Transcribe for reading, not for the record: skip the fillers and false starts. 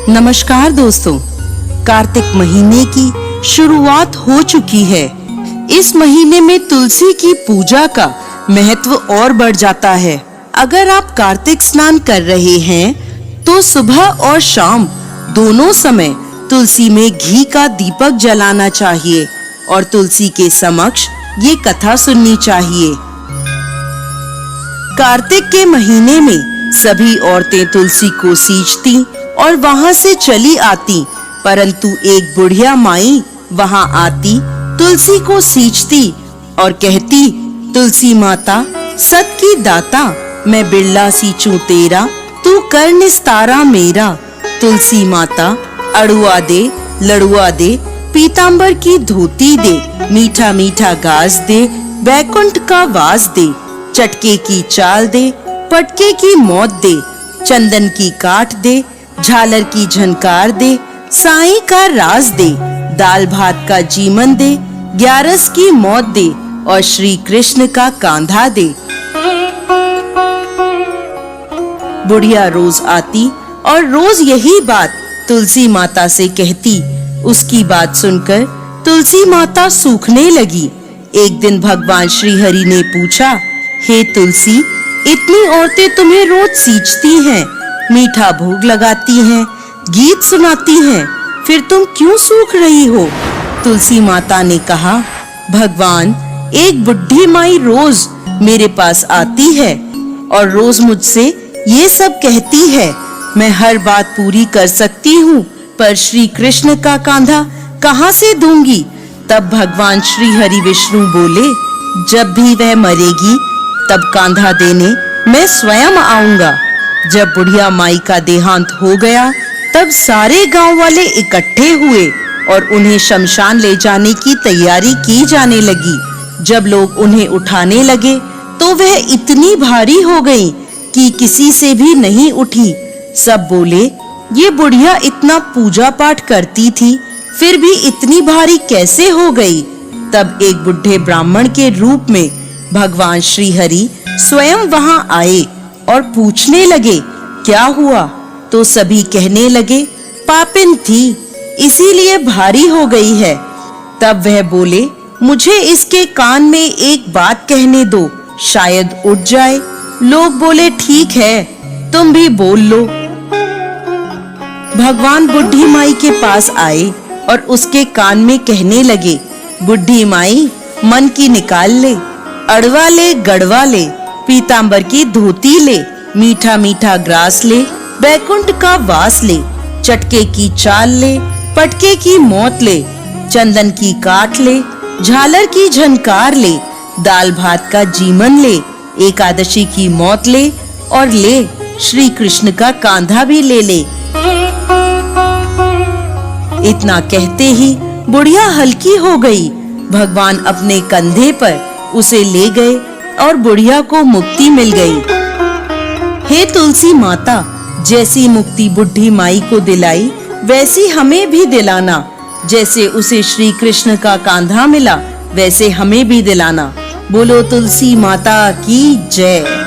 नमस्कार दोस्तों, कार्तिक महीने की शुरुआत हो चुकी है। इस महीने में तुलसी की पूजा का महत्व और बढ़ जाता है। अगर आप कार्तिक स्नान कर रहे हैं तो सुबह और शाम दोनों समय तुलसी में घी का दीपक जलाना चाहिए और तुलसी के समक्ष ये कथा सुननी चाहिए। कार्तिक के महीने में सभी औरतें तुलसी को सींचती और वहां से चली आती, परंतु एक बुढ़िया माई वहां आती, तुलसी को सींचती और कहती, तुलसी माता सत की दाता, मैं बिरला सींचूं तेरा, तू कर निस्तारा मेरा। तुलसी माता अड़ुआ दे, लड़ुआ दे, पीतांबर की धोती दे, मीठा मीठा घास दे, बैकुंठ का वास दे, चटके की चाल दे, पटके की मौत दे, चंदन की काट दे, झालर की झनकार दे, साईं का राज दे, दाल भात का जीवन दे, ग्यारस की मौत दे और श्री कृष्ण का कांधा दे। बुढ़िया रोज आती और रोज यही बात तुलसी माता से कहती। उसकी बात सुनकर तुलसी माता सूखने लगी। एक दिन भगवान श्री हरि ने पूछा, हे तुलसी, इतनी औरतें तुम्हें रोज सींचती हैं, मीठा भोग लगाती हैं, गीत सुनाती हैं, फिर तुम क्यों सूख रही हो? तुलसी माता ने कहा, भगवान, एक बुढ़ी माई रोज मेरे पास आती है और रोज मुझसे ये सब कहती है। मैं हर बात पूरी कर सकती हूँ, पर श्री कृष्ण का कांधा कहाँ से दूंगी? तब भगवान श्री हरि विष्णु बोले, जब भी वह मरेगी तब कांधा देने मैं स्वयं आऊंगा। जब बुढ़िया माई का देहांत हो गया तब सारे गांव वाले इकट्ठे हुए और उन्हें शमशान ले जाने की तैयारी की जाने लगी। जब लोग उन्हें उठाने लगे तो वह इतनी भारी हो गई कि किसी से भी नहीं उठी। सब बोले, ये बुढ़िया इतना पूजा पाठ करती थी, फिर भी इतनी भारी कैसे हो गई? तब एक बुढ़े ब्राह्मण के रूप में भगवान श्री हरि स्वयं वहां आए और पूछने लगे, क्या हुआ? तो सभी कहने लगे, पापिन थी, इसीलिए भारी हो गई है। तब वह बोले, मुझे इसके कान में एक बात कहने दो, शायद उठ जाए। लोग बोले, ठीक है, तुम भी बोल लो। भगवान बुढ़ी माई के पास आए और उसके कान में कहने लगे, बुढ़ी माई, मन की निकाल ले, अड़वा ले, गड़वा ले, पीतांबर की धोती ले, मीठा मीठा ग्रास ले, बैकुंठ का वास ले, चटके की चाल ले, पटके की मौत ले, चंदन की काट ले, झालर की झनकार ले, दाल भात का जीवन ले, एकादशी की मौत ले और ले श्री कृष्ण का कांधा भी ले ले। इतना कहते ही बुढ़िया हल्की हो गई। भगवान अपने कंधे पर उसे ले गए और बुढ़िया को मुक्ति मिल गई। हे तुलसी माता, जैसी मुक्ति बुढ़ी माई को दिलाई वैसी हमें भी दिलाना। जैसे उसे श्री कृष्ण का कांधा मिला वैसे हमें भी दिलाना। बोलो तुलसी माता की जय।